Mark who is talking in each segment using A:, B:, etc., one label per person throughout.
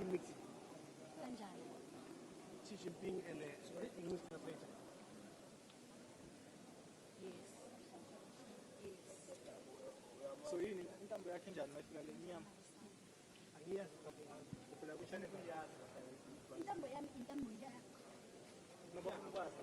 A: meeting. Xi Jinping and the English translator.
B: Yes.
A: So hii ni mtambo yake njani nafikiri nyama. Angia kupela kuchane kwa ya.
B: Mtambo ya.
A: Naomba kubasa.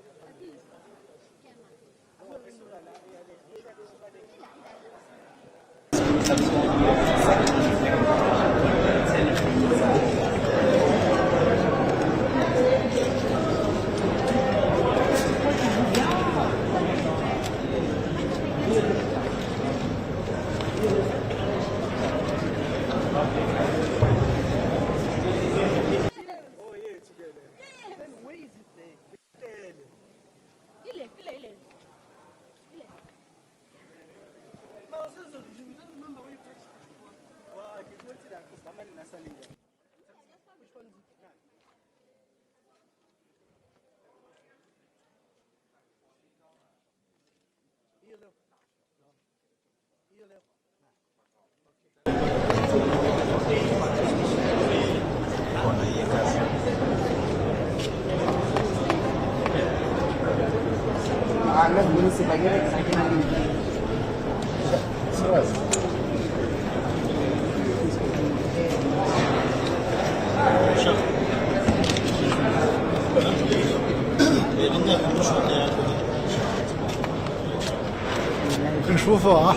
C: 很舒服啊。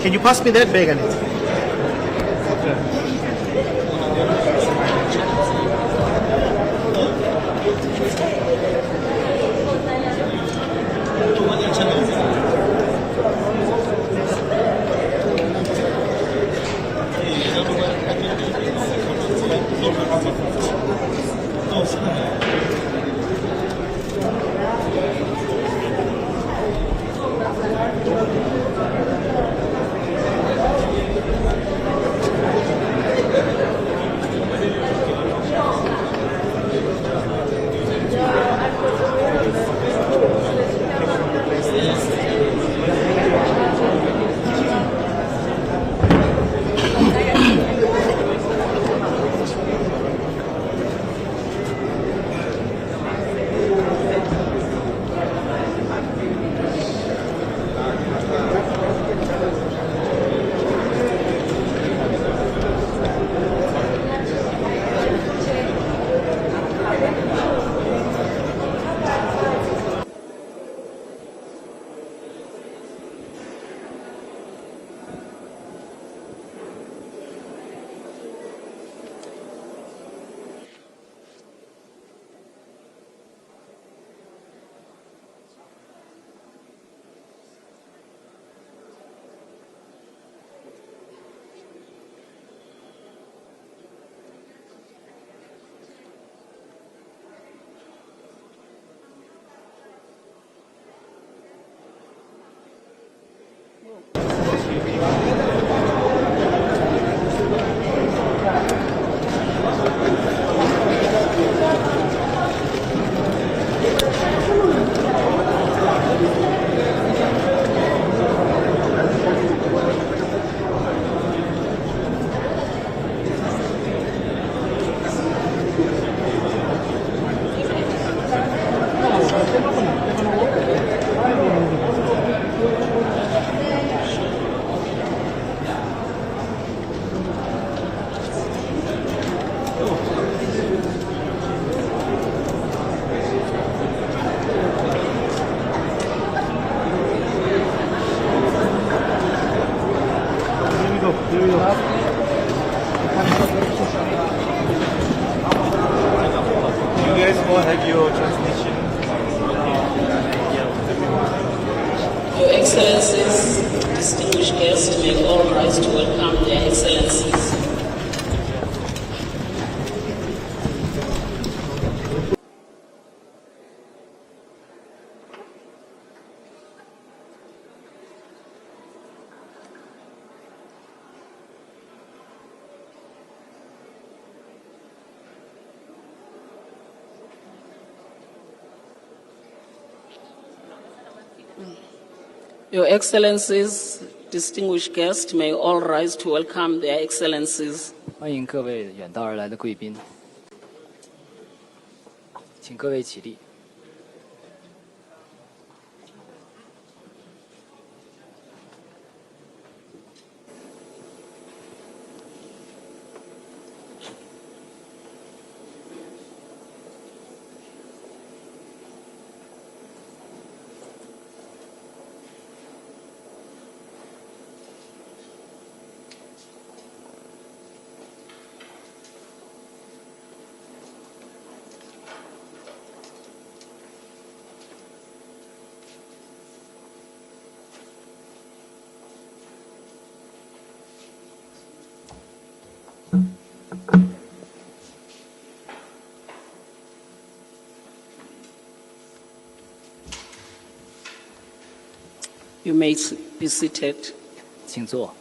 C: Can you pass me that bag, Annette?
A: You guys all have your translation.
B: Your Excellencies, distinguished guests, may all rise to welcome their Excellencies. Your Excellencies, distinguished guests, may all rise to welcome their Excellencies.
D: 欢迎各位远道而来的贵宾，请各位起立。
B: You may be seated.
D: 请坐。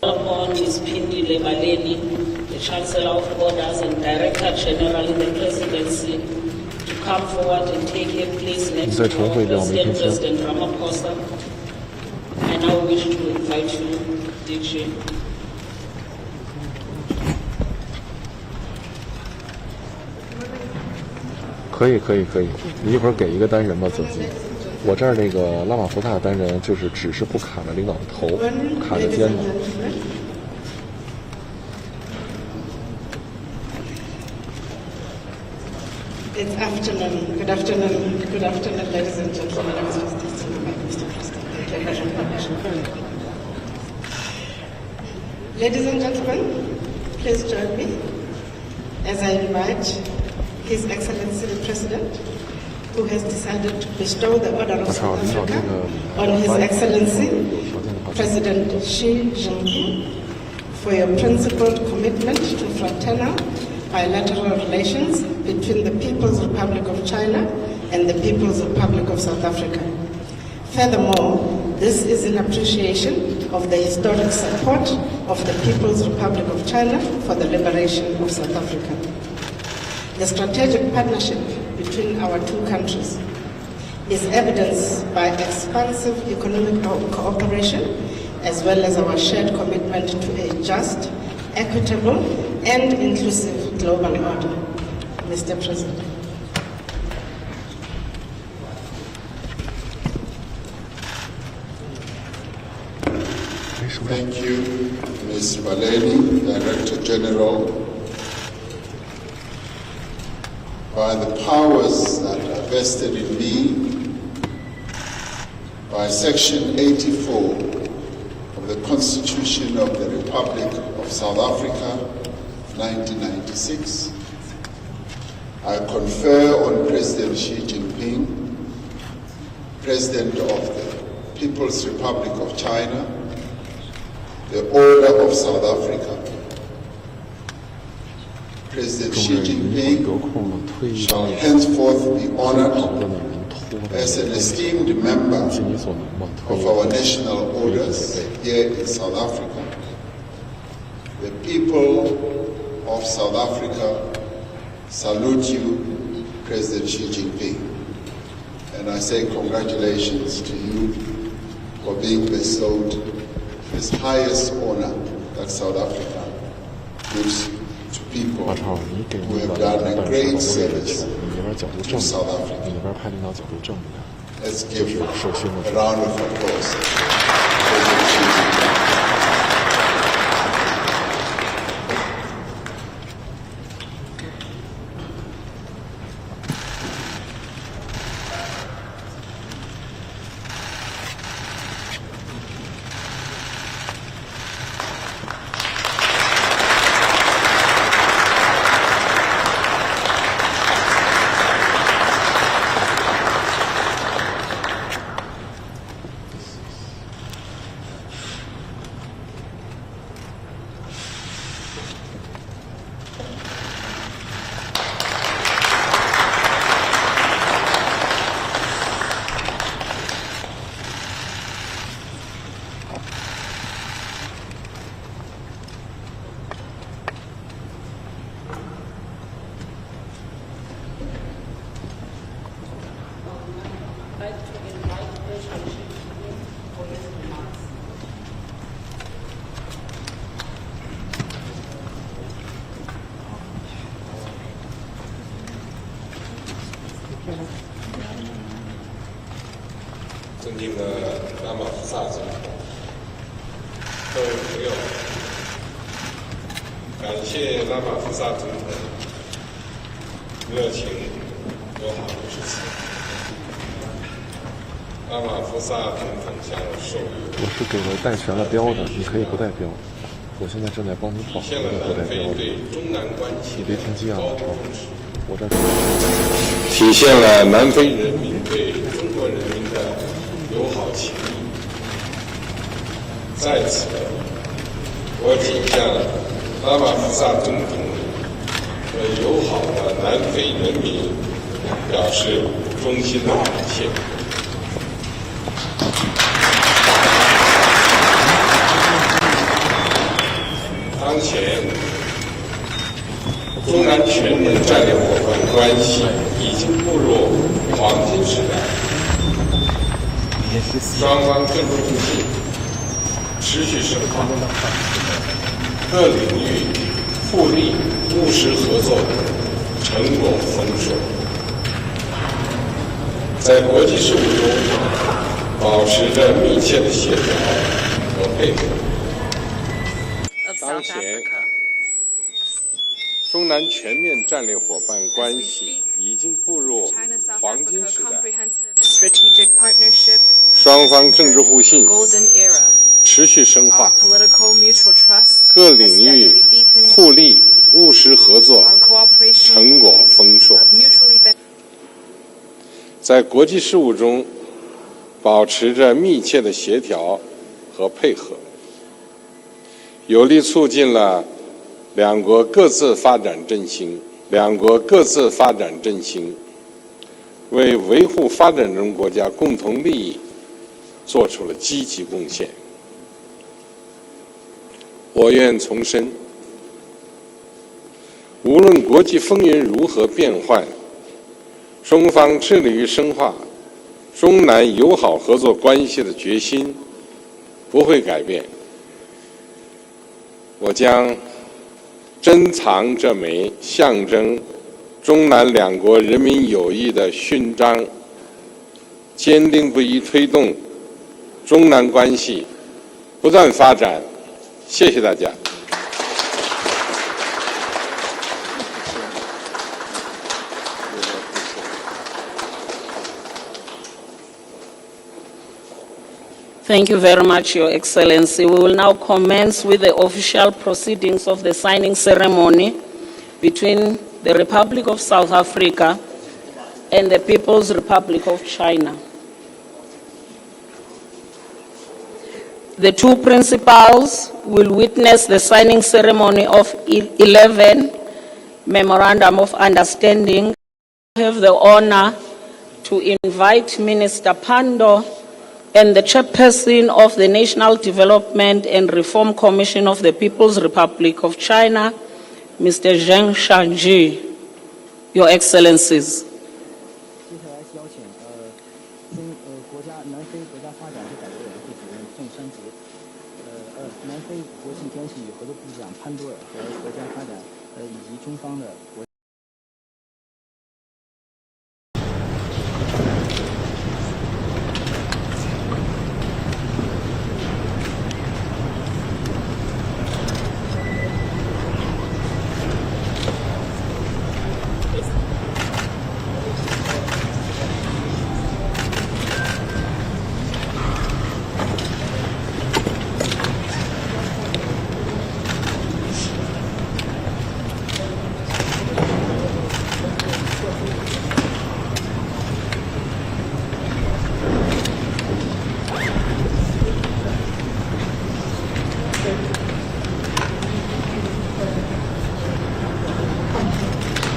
B: Upon Ms. Pindi Lebaleni, the Chancellor of Borders and Director General in the Presidency, to come forward and take her place next to our President Ramaphosa. I now wish to invite you, DJ.
E: 可以，你一会儿给一个单人吧，总机。我这儿那个拉玛福萨单人就是只是不卡着领导的头，卡着肩膀。
F: It's afternoon. Good afternoon. Good afternoon, ladies and gentlemen. Mr. President. Ladies and gentlemen, please join me as I invite His Excellency the President, who has decided to bestow the Order of South Africa on His Excellency President Xi Jinping for your principled commitment to fraternal bilateral relations between the People's Republic of China and the People's Republic of South Africa. Furthermore, this is in appreciation of the historic support of the People's Republic of China for the liberation of South Africa. The strategic partnership between our two countries is evidenced by expansive economic cooperation as well as our shared commitment to a just, equitable, and inclusive global order. Mr. President.
G: Thank you, Ms. Valeni, Director General. By the powers that are vested in me by Section 84 of the Constitution of the Republic of South Africa, 1996, I confer on President Xi Jinping, President of the People's Republic of China, the Order of South Africa. President Xi Jinping shall henceforth be honored as an esteemed member
E: 尽你所能吧，特
G: of
E: 别
G: our national orders here in South Africa, the people of South Africa salute you, President Xi Jinping. And I say congratulations to you for being bestowed this highest honor that South Africa gives to people
E: 马超，你给
G: who
E: 那
G: have
E: 个
G: done
E: 办
G: a
E: 事
G: great
E: 的位置
G: service
E: 你那边角度
G: to
E: 正
G: South
E: 一点，
G: Africa.
E: 你那边派领导角度正一点。
G: Let's give
E: 首先的
G: a round of applause. President Xi Jinping.
H: 尊敬的拉玛福萨总统，各位朋友，感谢拉玛福萨总统热情友好的致辞。拉玛福萨总统向我授予，
E: 我是给了带全了标的，你可以不带标。我现在正在帮你保
H: 体现了
E: 那个不带
H: 南非
E: 标的，
H: 对中南关系
E: 你别听见了，超，我这
H: 体现了南非人民对中国人民的友好情谊。在此，我谨向拉玛福萨总统和友好的南非人民表示衷心的感谢。当前，中南全面战略伙伴关系已经步入黄金时代，双方政治互信持续深化，各领域互利务实合作成果丰硕，在国际事务中保持着密切的协调和配合。当前，中南全面战略伙伴关系已经步入黄金时代，双方政治互信持续深化，各领域互利务实合作成果丰硕，在国际事务中保持着密切的协调和配合，有力促进了两国各自发展振兴，为维护发展中国家共同利益做出了积极贡献。我愿重申，无论国际风云如何变幻，中方致力于深化中南友好合作关系的决心不会改变。我将珍藏这枚象征中南两国人民友谊的勋章，坚定不移推动中南关系不断发展。谢谢大家。
B: Thank you very much, Your Excellency. We will now commence with the official proceedings of the signing ceremony between the Republic of South Africa and the People's Republic of China. The two principals will witness the signing ceremony of 11 Memorandum of Understanding. I have the honor to invite Minister Pando and the chairperson of the National Development and Reform Commission of the People's Republic of China, Mr. Zheng Shangji. Your Excellencies.
D: 接下来邀请国家南非国家发展和改革委员会主任郑山杰，南非国际关系与合作部长潘多尔和国家发展以及中方的国。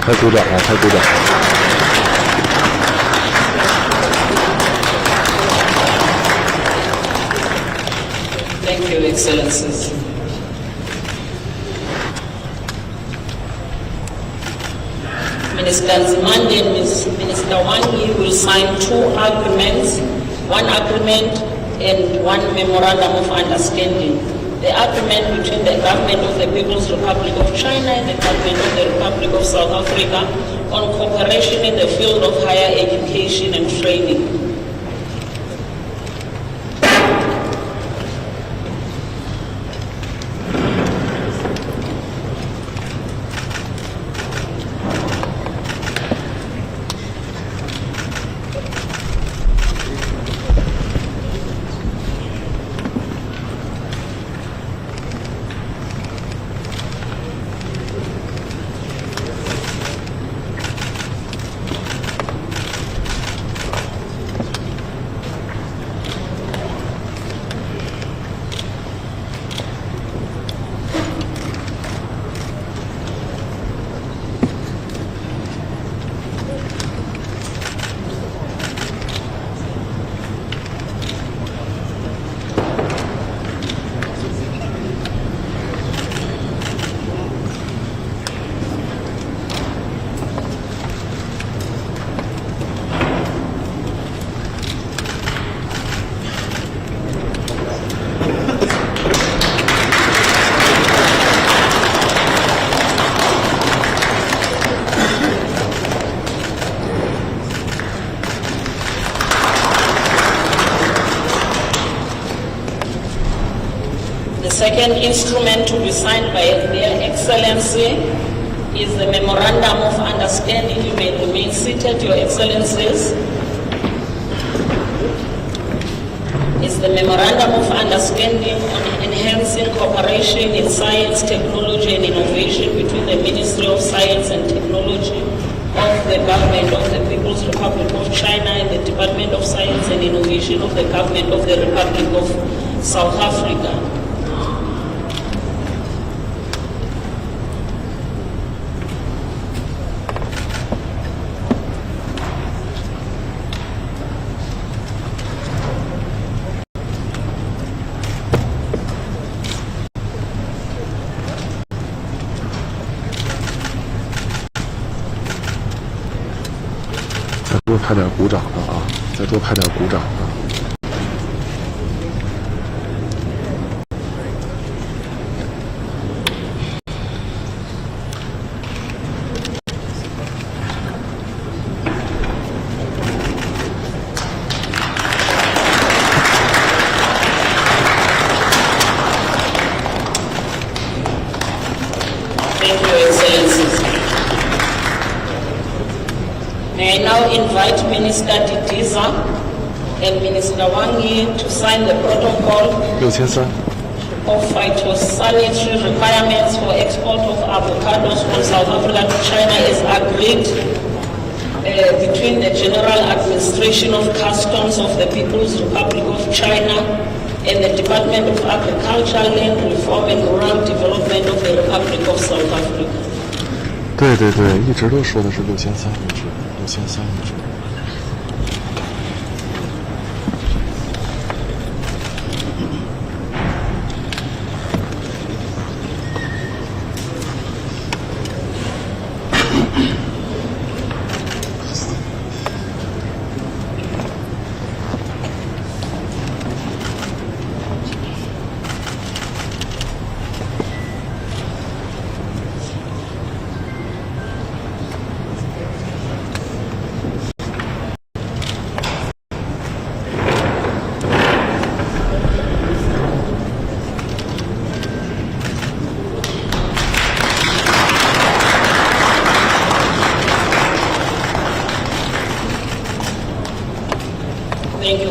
E: 拍鼓掌啊！拍鼓掌！
B: Thank you, Excellencies. Minister Nzimande and Minister Wang Yi will sign 2 agreements, 1 agreement and 1 memorandum of understanding. The agreement between the government of the People's Republic of China and the government of the Republic of South Africa on cooperation in the field of higher education and training. The second instrument to be signed by Their Excellency is the Memorandum of Understanding. You may remain seated, Your Excellencies. It's the Memorandum of Understanding on enhancing cooperation in science, technology and innovation between the Ministry of Science and Technology of the Government of the People's Republic of China and the Department of Science and Innovation of the Government of the Republic of South Africa.
E: 再多拍点鼓掌的啊！再多拍点鼓掌的。
B: Thank you, Excellencies. May I now invite Minister Didiza and Minister Wang Yi to sign the protocol
E: 6300。
B: of phytosanitary requirements for export of avocados from South Africa to China is agreed between the General Administration of Customs of the People's Republic of China and the Department of Agriculture, Land Reform and Rural Development of the Republic of South Africa.
E: 对对对，一直都说的是6300只，6300只。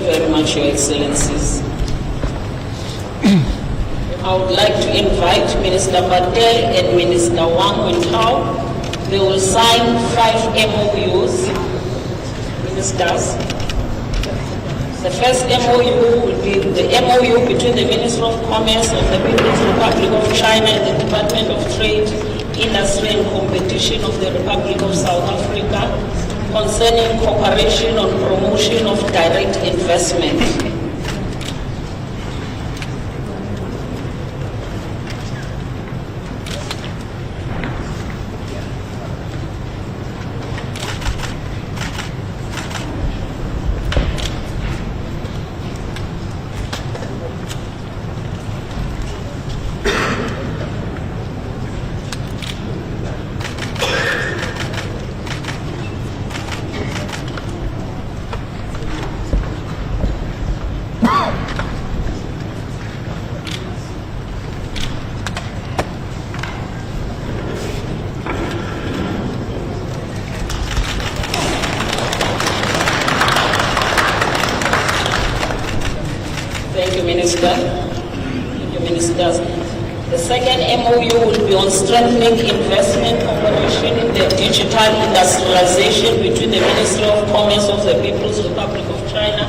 B: very much, Your Excellencies. I would like to invite Minister Patel and Minister Wang Wentao. They will sign 5 MOUs. Ministers. The first MOU will be the MOU between the Ministry of Commerce of the People's Republic of China and the Department of Trade, Industry and Competition of the Republic of South Africa concerning cooperation on promotion of direct investment. Thank you, Minister. Thank you, Ministers. The second MOU will be on strengthening investment cooperation in the digital industrialization between the Ministry of Commerce of the People's Republic of China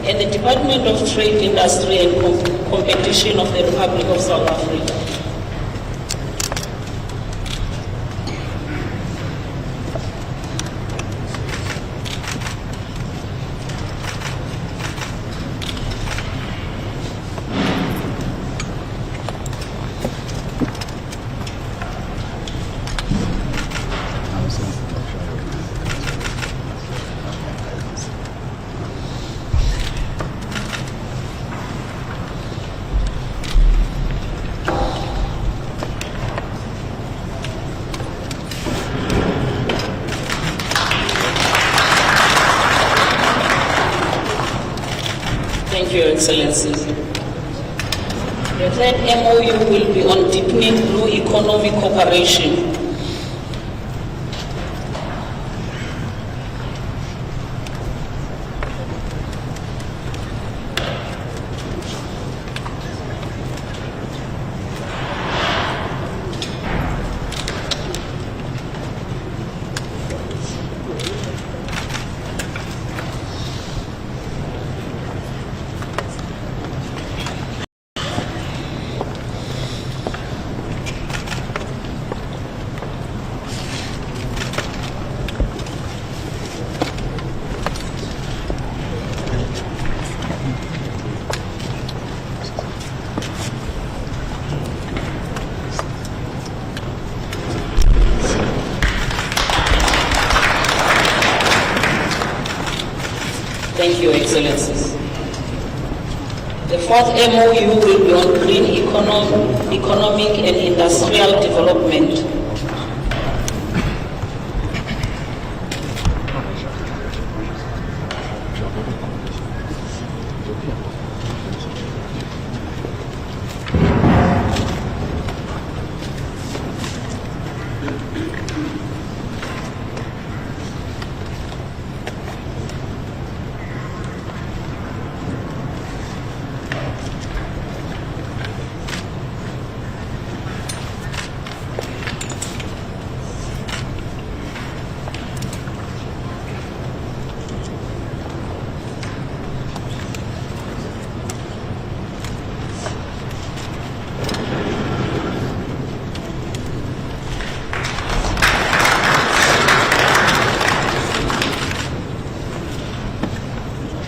B: and the Department of Trade, Industry and Competition of the Republic of South Africa. Thank you, Your Excellencies. The third MOU will be on deepening blue economic cooperation. Thank you, Excellencies. The fourth MOU will be on green economic and industrial development.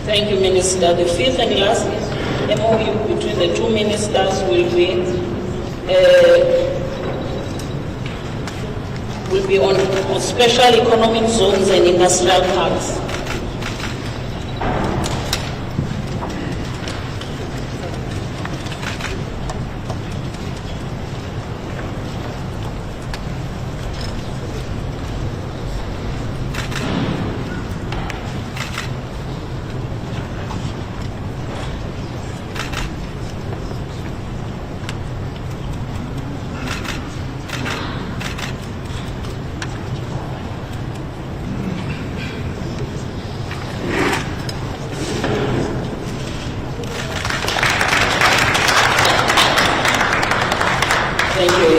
B: Thank you, Minister. The fifth and last MOU between the two ministers will be on special economic zones and industrial parks.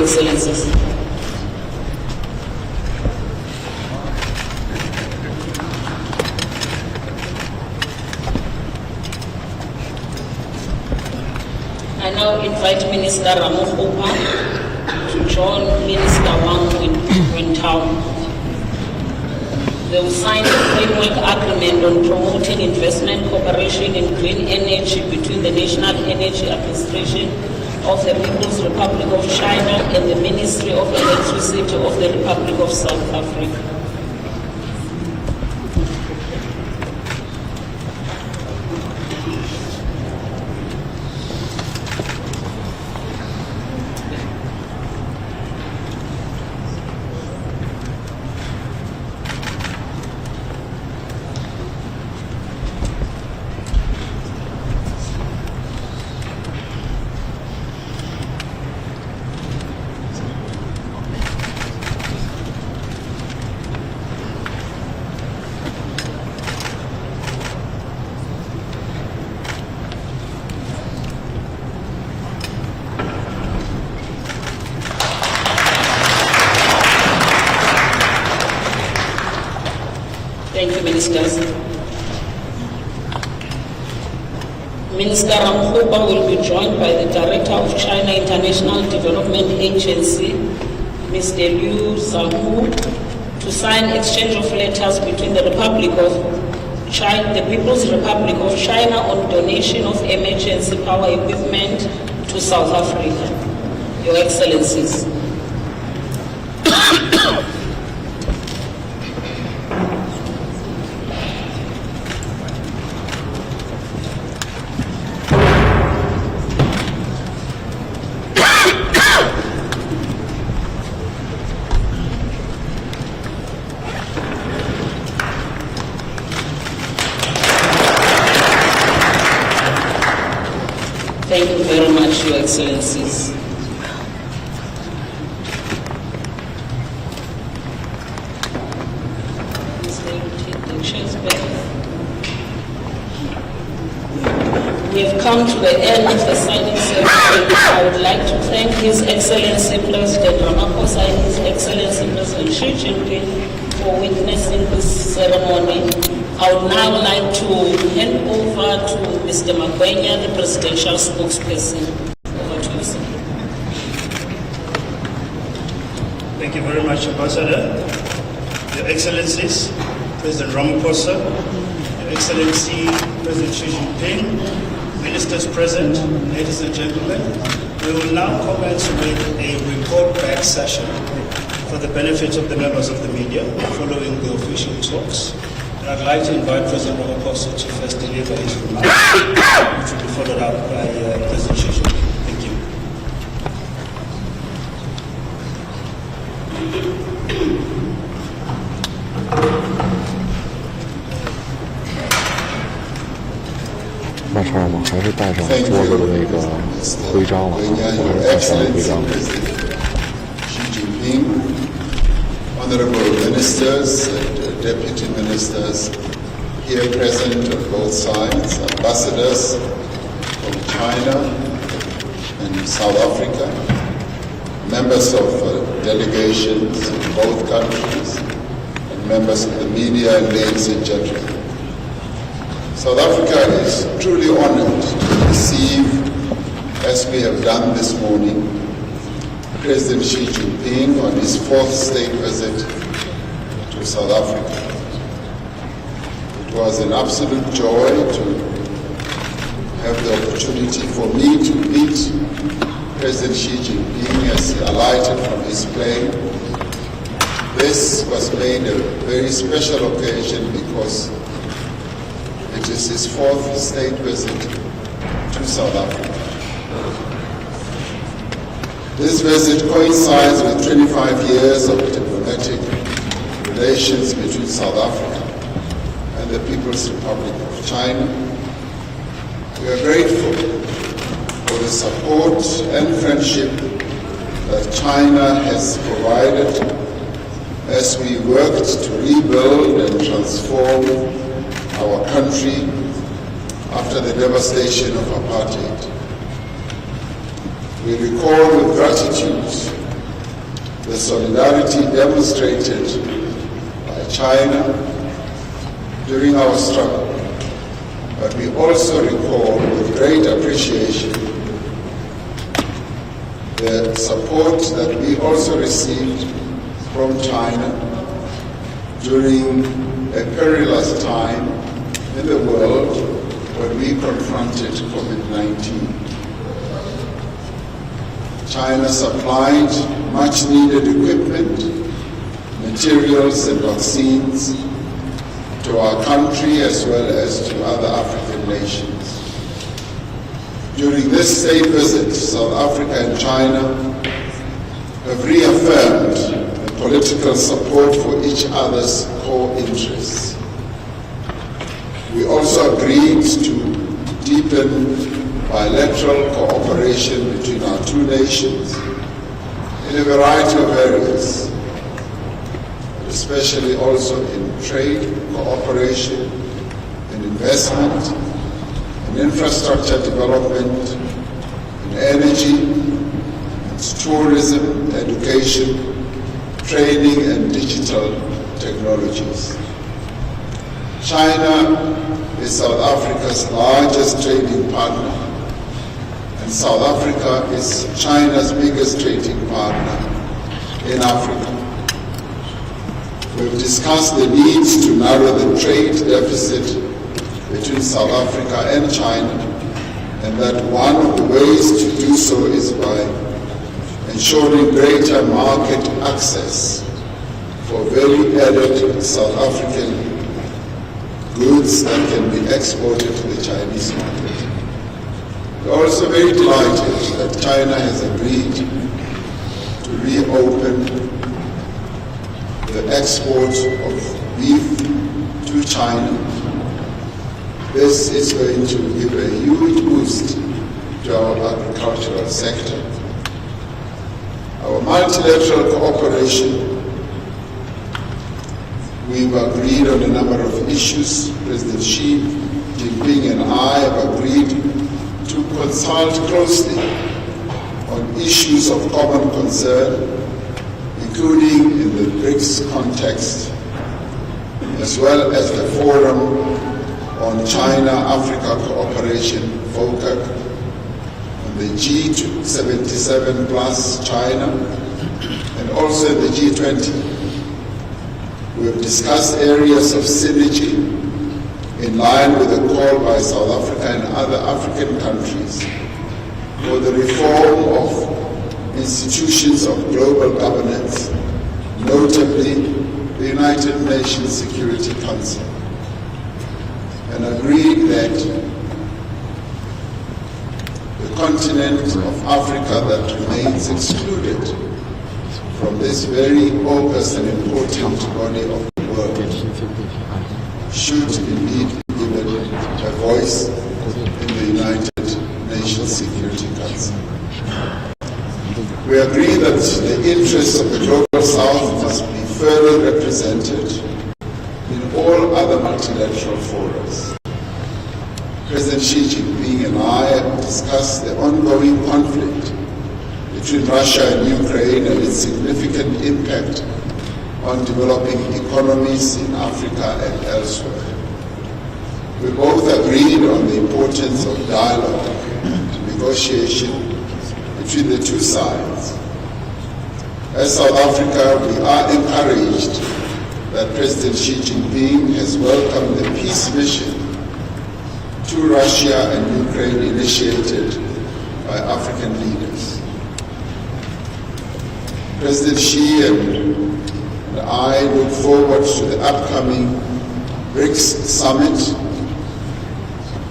B: Excellencies. I now invite Minister Ramaphosa to join Minister Wang Wentao. They will sign a framework agreement on promoting investment cooperation in green energy between the National Energy Administration of the People's Republic of China and the Ministry of Electricity of the Republic of South Africa. Thank you, Ministers. Minister Ramaphosa will be joined by the Director of China International Development Agency, Mr. Liu Zhanghu, to sign exchange of letters between the Republic of China, the People's Republic of China on donation of emergency power equipment to South Africa. Your Excellencies. Thank you very much, Your Excellencies. We have come to the end of the signing ceremony. I would like to thank His Excellency President Ramaphosa and His Excellency President Xi Jinping for witnessing this ceremony. I would now like to hand over to Mr. Magwenya, the presidential spokesperson. Over to you, sir.
I: Thank you very much, Ambassador. Your Excellencies, President Ramaphosa, Your Excellency President Xi Jinping, Ministers present, ladies and gentlemen, we will now commence with a report back session for the benefit of the members of the media following the official talks. I'd like to invite President Ramaphosa to first deliver his remarks, which will be followed up by President Xi Jinping. Thank you.
E: 那这样吗？还是带上桌子的那个徽章了，我还是带上徽章。
G: Xi Jinping, honorable ministers and deputy ministers here present on both sides, ambassadors from China and South Africa, members of delegations in both countries, and members of the media, ladies and gentlemen. South Africa is truly honored to receive, as we have done this morning, President Xi Jinping on his fourth state visit to South Africa. It was an absolute joy to have the opportunity for me to meet President Xi Jinping as he alighted from his plane. This was made a very special occasion because it is his fourth state visit to South Africa. This visit coincides with 25 years of diplomatic relations between South Africa and the People's Republic of China. We are grateful for the support and friendship that China has provided as we worked to rebuild and transform our country after the devastation of apartheid. We recall with gratitude the solidarity demonstrated by China during our struggle, but we also recall with great appreciation the support that we also received from China during a perilous time in the world when we confronted COVID-19. China supplied much needed equipment, materials and vaccines to our country as well as to other African nations. During this state visit, South Africa and China have reaffirmed the political support for each other's core interests. We also agreed to deepen bilateral cooperation between our two nations in a variety of areas, especially also in trade, cooperation, in investment, in infrastructure development, in energy, in tourism, education, training, and digital technologies. China is South Africa's largest trading partner, and South Africa is China's biggest trading partner in Africa. We've discussed the needs to narrow the trade deficit between South Africa and China, and that one of the ways to do so is by ensuring greater market access for value-added South African goods that can be exported to the Chinese market. We're also very delighted that China has agreed to reopen the export of beef to China. This is going to give a huge boost to our agricultural sector. Our multilateral cooperation, we've agreed on a number of issues. President Xi Jinping and I have agreed to consult closely on issues of common concern, including in the BRICS context, as well as the Forum on China-Africa Cooperation, FOCAC, on the G77 plus China, and also the G20. We have discussed areas of synergy in line with the call by South Africa and other African countries for the reform of institutions of global governance, notably the United Nations Security Council, and agreed that the continent of Africa that remains excluded from this very august and important body of the world should indeed be given a voice in the United Nations Security Council. We agree that the interests of the Global South must be further represented in all other multilateral forums. President Xi Jinping and I have discussed the ongoing conflict between Russia and Ukraine and its significant impact on developing economies in Africa and elsewhere. We both agreed on the importance of dialogue and negotiation between the two sides. As South Africa, we are encouraged that President Xi Jinping has welcomed the peace mission to Russia and Ukraine initiated by African leaders. President Xi and I look forward to the upcoming BRICS summit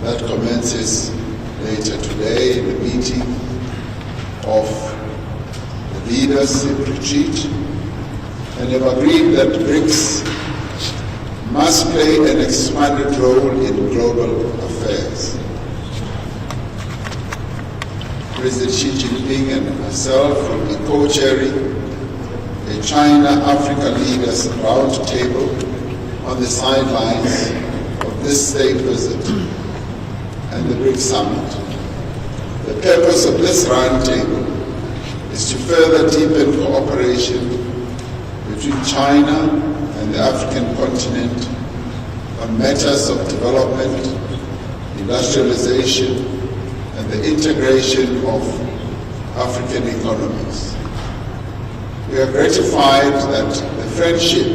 G: that commences later today in the meeting of the leaders in retreat, and have agreed that BRICS must play an expanded role in global affairs. President Xi Jinping and myself will be co-chairing a China-Africa Leaders Roundtable on the sidelines of this state visit and the BRICS Summit. The purpose of this roundtable is to further deepen cooperation between China and the African continent on matters of development, industrialization, and the integration of African economies. We are gratified that the friendship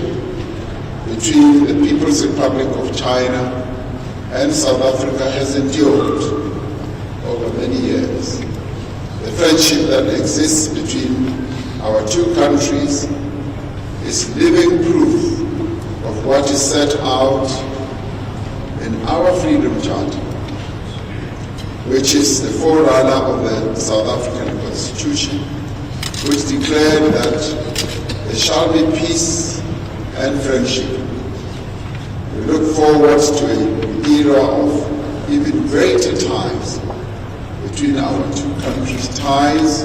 G: between the People's Republic of China and South Africa has endured over many years. The friendship that exists between our two countries is living proof of what is set out in our Freedom Charter, which is the forerunner of the South African Constitution, which declared that there shall be peace and friendship. We look forward to an era of even greater ties between our two countries, ties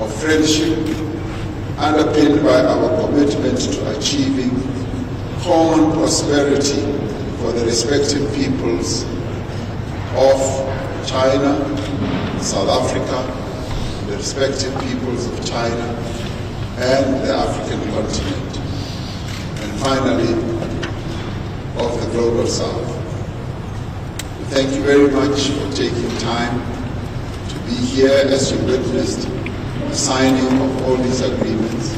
G: of friendship underpinned by our commitment to achieving common prosperity for the respective peoples of China, South Africa, the respective peoples of China and the African continent, and finally of the Global South. We thank you very much for taking time to be here as you witnessed the signing of all these agreements.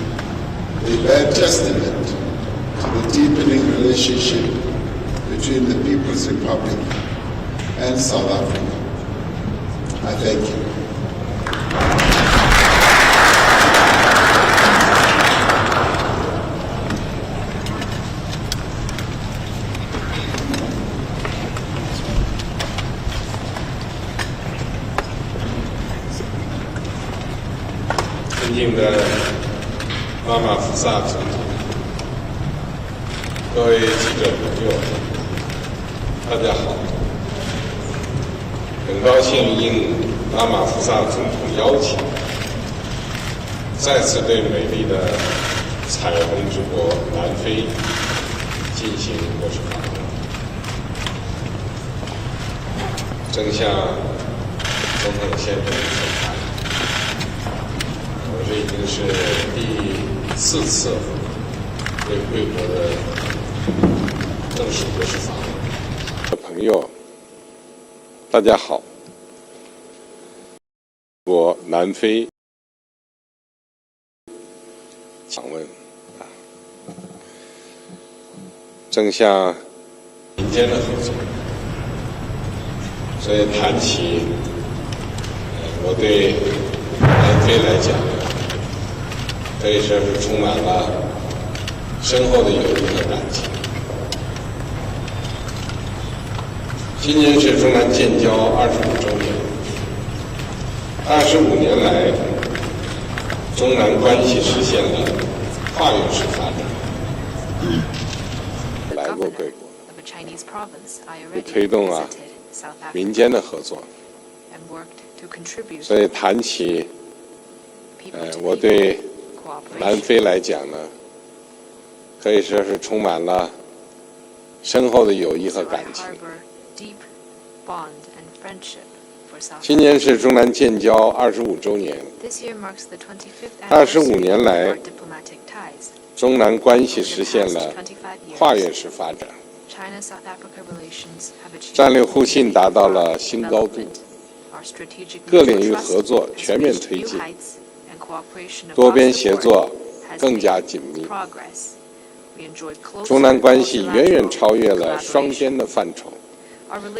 G: They bear testament to the deepening relationship between the People's Republic and South Africa. I thank you.
H: 尊敬的拉玛福萨总统，各位记者朋友，大家好！很高兴应拉玛福萨总统邀请，再次对美丽的彩虹之国南非进行国事访问。正像总统先生所谈，我这已经是第4次对贵国的正式国事访问。朋友，大家好！国南非访问啊，正像民间的合作，所以谈起我对南非来讲，可以说是充满了深厚的友谊和感情。今年是中南建交25周年，25年来，中南关系实现了跨越式发展。来过贵国，推动民间的合作。所以谈起我对南非来讲呢，可以说是充满了深厚的友谊和感情。今年是中南建交25周年，25年来，中南关系实现了跨越式发展，战略互信达到了新高度，各领域合作全面推进，多边协作更加紧密，中南关系远远超越了双边的范畴，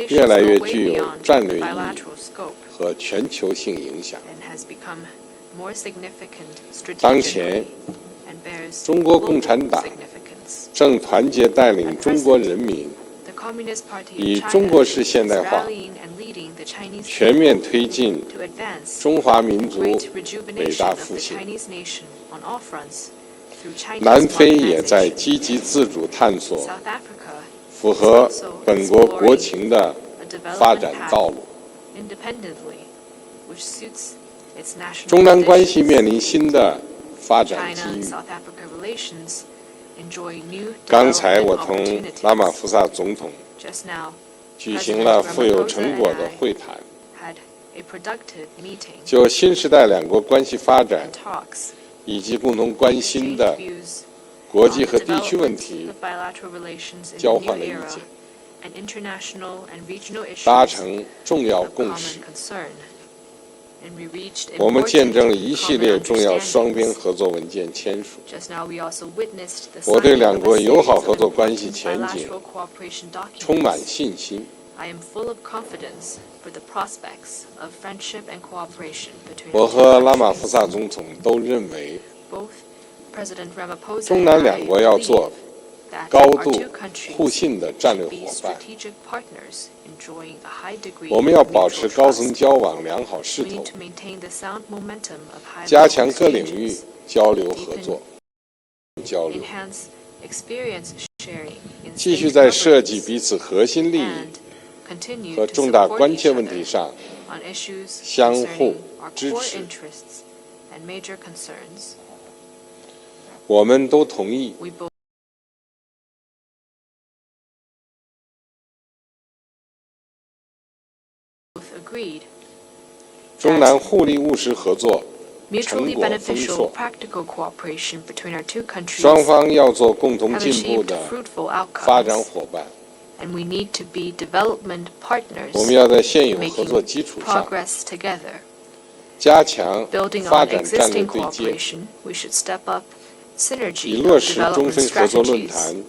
H: 越来越具有战略意义和全球性影响。当前，中国共产党正团结带领中国人民，以中国式现代化全面推进中华民族伟大复兴。南非也在积极自主探索符合本国国情的发展道路。中南关系面临新的发展机遇。刚才我同拉玛福萨总统举行了富有成果的会谈，
J: a productive meeting
H: 就新时代两国关系发展
J: and talks
H: 以及共同关心
J: exchange
H: 的
J: views
H: 国
J: on
H: 际
J: the
H: 和地区问
J: development
H: 题
J: of bilateral relations in
H: 交
J: the
H: 换
J: new
H: 了意
J: era
H: 见，
J: and international and regional
H: 达
J: issues
H: 成重要
J: of
H: 共识。
J: common concern. And we reached
H: 我们见
J: important
H: 证了一系
J: common
H: 列重要双边
J: understandings.
H: 合作文件签署。
J: Just now, we also witnessed the
H: 我对
J: signing
H: 两
J: of
H: 国
J: a
H: 友好
J: series
H: 合
J: of
H: 作关系
J: important
H: 前景
J: bilateral cooperation
H: 充满
J: documents.
H: 信心。
J: I am full of confidence for the prospects of friendship and cooperation between
H: 我
J: our
H: 和
J: two
H: 拉马福
J: countries.
H: 萨总统都认为，
J: Both President Ramaphosa
H: 中
J: and
H: 南
J: I
H: 两国要
J: believe
H: 做
J: that
H: 高
J: our
H: 度
J: two countries
H: 互信的战略
J: should be
H: 伙伴。
J: strategic partners enjoying a high degree
H: 我
J: of
H: 们要保持
J: mutual
H: 高层
J: trust.
H: 交往良好势
J: We
H: 头
J: need，to maintain the sound momentum of high
H: 加
J: level
H: 强各领域
J: exchanges,
H: 交流合作。交流，
J: enhance experience sharing in
H: 继续
J: state
H: 在设计
J: governance,
H: 彼此核心利益
J: and continue
H: 和
J: to
H: 重大
J: support
H: 关
J: each
H: 切问题
J: other
H: 上
J: on issues
H: 相
J: concerning
H: 互
J: our
H: 支
J: core
H: 持。
J: interests and major concerns.
H: 我们都同意，
J: We both agreed
H: 中南互利务实合作
J: mutually
H: 成果丰
J: beneficial
H: 硕，
J: practical cooperation between our two countries
H: 双方要做共同
J: have
H: 进步
J: achieved
H: 的
J: fruitful
H: 发展
J: outcomes,
H: 伙伴。
J: and we need to be development partners
H: 我们要在现有合
J: making
H: 作基础上
J: progress together.
H: 加强
J: Building
H: 发
J: on
H: 展战略
J: existing
H: 对接，
J: cooperation, we should step up
H: 以
J: synergy
H: 落
J: of
H: 实中
J: development
H: 非合作论
J: strategies,
H: 坛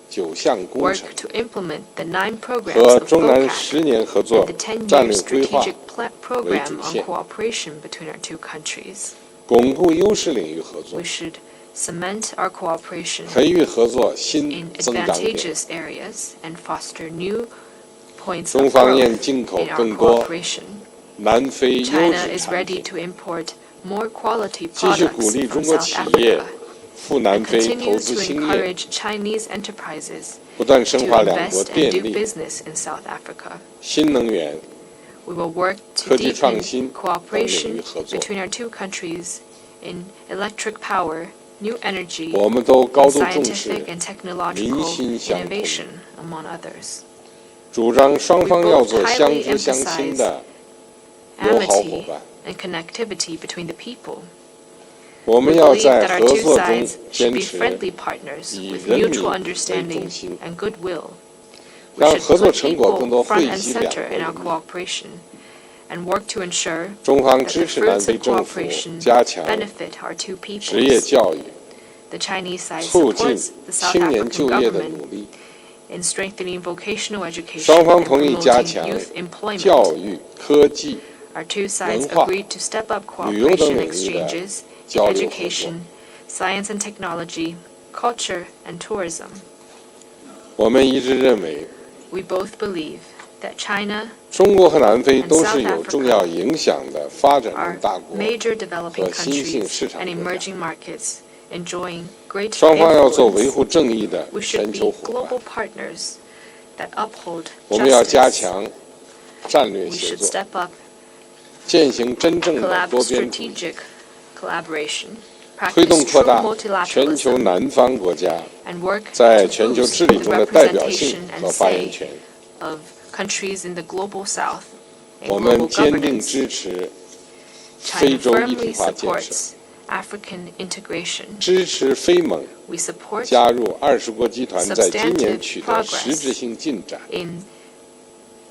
H: 9项工
J: work
H: 程
J: to implement the 9 programs
H: 和
J: of
H: 中南
J: FOCAC
H: 10年合作
J: and the
H: 战
J: 10-year
H: 略规划，
J: strategic program on
H: 线
J: cooperation between our two countries.
H: 巩固优势领域合作
J: We，should cement our cooperation
H: 培育合作新
J: in
H: 增长点。
J: advantageous areas and foster new points
H: 中
J: of
H: 方
J: growth
H: 愿进口
J: in our
H: 更多
J: cooperation.
H: 南非优
J: China
H: 质
J: is
H: 产
J: ready
H: 品，
J: to import more quality
H: 继续
J: products
H: 鼓励
J: from
H: 中国
J: South
H: 企业
J: Africa
H: 赴南
J: and
H: 非
J: continue
H: 投资
J: to
H: 兴业，
J: encourage Chinese enterprises
H: 不断
J: to
H: 深化两国
J: invest
H: 便
J: and do
H: 利、
J: business in South Africa.
H: 新能源、
J: We will work to
H: 科技
J: deepen
H: 创新等领
J: cooperation
H: 域合作。
J: between our two countries in electric power, new energy,
H: 我们都高
J: and
H: 度重视
J: scientific and technological
H: 民心相通，
J: innovation, among others.
H: 主张双方要做相知相亲的友好伙
J: Amity
H: 伴。
J: and connectivity between the people.
H: 我
J: We
H: 们要
J: believe
H: 在
J: that our
H: 合
J: two
H: 作中
J: sides should
H: 坚
J: be
H: 持
J: friendly partners
H: 以
J: with
H: 人民
J: mutual
H: 为
J: understanding
H: 中心，
J: and goodwill. We
H: 让
J: should
H: 合作
J: put
H: 成果更
J: people
H: 多
J: front
H: 惠
J: and
H: 及两
J: center
H: 国
J: in
H: 人
J: our
H: 民。
J: cooperation and work to ensure
H: 中方
J: that the
H: 支持南
J: fruits
H: 非
J: of
H: 政府
J: cooperation
H: 加强
J: benefit our two
H: 职业
J: peoples.
H: 教育，
J: The Chinese side
H: 促进
J: supports the South
H: 青年
J: African
H: 就业的
J: government
H: 努力。
J: in strengthening vocational education
H: 双方
J: and
H: 同意加
J: promoting
H: 强
J: youth employment.
H: 教育、科技、
J: Our two sides
H: 文化、
J: agreed to step up
H: 旅游等
J: cooperation
H: 领域的
J: exchanges in
H: 交流合作。
J: education, science and technology, culture and tourism.
H: 我们一致认为，
J: We both believe that China
H: 中国和南非都是有重要影响的发展
J: are
H: 中大国
J: major developing
H: 和新兴
J: countries
H: 市场
J: and
H: 国家，
J: emerging markets enjoying great
H: 双方要做维
J: influence.
H: 护正义的
J: We should
H: 全
J: be
H: 球伙伴
J: global。partners that uphold
H: 我们要加
J: justice.
H: 强战略
J: We
H: 协
J: should
H: 作，
J: step up
H: 践行真正的
J: collab
H: 多边主义，
J: strategic collaboration,
H: 推动
J: practice
H: 扩
J: true
H: 大全球
J: multilateralism,
H: 南方国家
J: and work
H: 在
J: to
H: 全球
J: boost
H: 治理
J: the
H: 中的代表性
J: representation
H: 和
J: and
H: 发言
J: say
H: 权。
J: of countries in the global south
H: 我
J: in
H: 们
J: global
H: 坚定
J: governance.
H: 支持非
J: China
H: 洲一体
J: firmly
H: 化建设，
J: supports African integration.
H: 支持非盟
J: We support
H: 加入20国集团在今年取得实质性进展，
J: in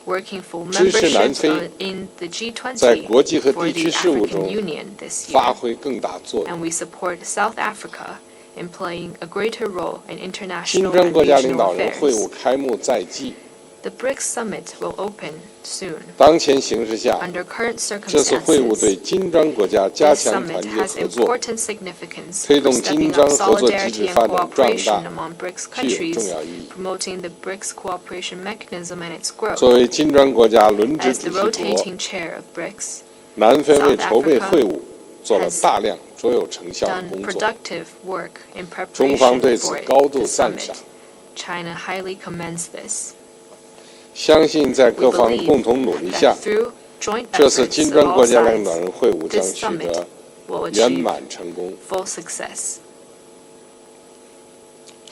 J: working for
H: 支持南
J: membership
H: 非
J: in the
H: 在
J: G20
H: 国际和
J: for
H: 地区
J: the
H: 事务
J: African
H: 中
J: Union this
H: 发
J: year.
H: 挥更大作用。
J: And we support South Africa in playing a greater role in
H: 金
J: international
H: 砖
J: and
H: 国家领
J: regional
H: 导人会
J: affairs.
H: 晤开幕在即，
J: The BRICS summit will open soon.
H: 当前形势下，
J: Under current
H: 这次会晤
J: circumstances,
H: 对金砖国家加
J: this
H: 强
J: summit
H: 团结
J: has
H: 合作，
J: important significance
H: 推
J: for
H: 动金
J: stepping
H: 砖
J: up
H: 合作机
J: solidarity
H: 制
J: and
H: 发展壮
J: cooperation
H: 大，
J: among BRICS
H: 具有重
J: countries,
H: 要意义。
J: promoting the BRICS cooperation mechanism and its growth.
H: 作为金砖国家轮值
J: As
H: 主
J: the
H: 席国，
J: rotating chair of BRICS,
H: 南非为
J: South
H: 筹备
J: Africa
H: 会晤做了
J: has
H: 大量卓有成效的
J: done
H: 工作，
J: productive work in
H: 中方
J: preparation
H: 对此
J: for
H: 高度
J: the
H: 赞
J: summit.
H: 赏。
J: China highly commends this.
H: 相信在
J: We
H: 各方
J: believe
H: 共同努力下
J: that，through joint
H: 这次
J: efforts
H: 金
J: of
H: 砖
J: all
H: 国家领导
J: sides,
H: 人会晤将
J: this
H: 取
J: summit
H: 得
J: will
H: 圆
J: achieve
H: 满成功。
J: full success.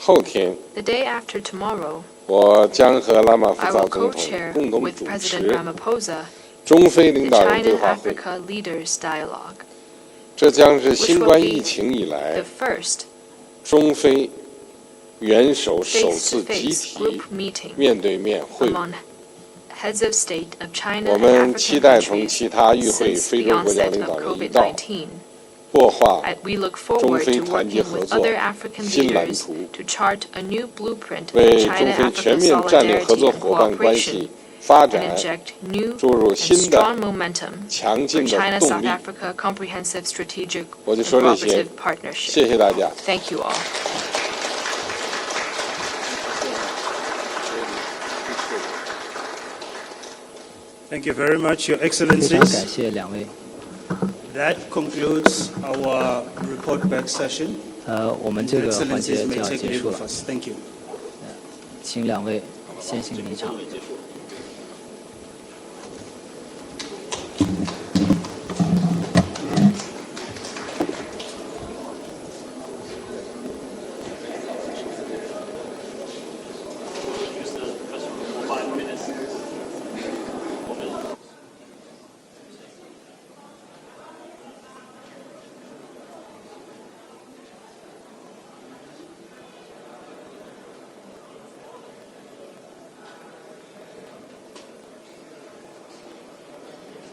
H: 后天，
J: The day after tomorrow,
H: 我将和拉马福
J: I
H: 萨
J: will
H: 总统
J: co-chair
H: 共同
J: with
H: 主
J: President
H: 持
J: Ramaphosa
H: 中非领
J: the
H: 导人对话会，
J: China-Africa Leaders Dialogue,
H: 这将是新冠疫情以来
J: the first
H: 中非元首首次集
J: face-to-face
H: 体
J: group meeting
H: 面对面会晤。
J: among heads of state of China
H: 我
J: and
H: 们期
J: African
H: 待从
J: countries
H: 其他与会
J: since
H: 非
J: the
H: 洲国家
J: onset
H: 领导
J: of
H: 人一道，
J: COVID-19.
H: 擘画
J: We look
H: 中
J: forward
H: 非
J: to
H: 团结
J: working
H: 合
J: with
H: 作
J: other African
H: 新蓝
J: leaders
H: 图，
J: to chart a new blueprint
H: 为
J: for
H: 中非
J: China-Africa
H: 全面战略合
J: solidarity
H: 作
J: and
H: 伙伴关
J: cooperation
H: 系发
J: and
H: 展
J: inject new
H: 注入
J: and
H: 新的
J: strong momentum
H: 强
J: for
H: 劲的
J: China-South
H: 动力。
J: Africa comprehensive strategic
H: 我就
J: and
H: 说这些
J: cooperative， partnership.
H: 谢谢大家。
J: Thank you all.
I: Thank you very much, Your
D: 非常
I: Excellencies.
D: 感谢两位。
I: That concludes our report back session.
D: 我们这
I: Your
D: 个环节
I: Excellencies
D: 就
I: may
D: 要
I: take
D: 结
I: leave
D: 束了
I: of，us. Thank you.
D: 请两位先行离场。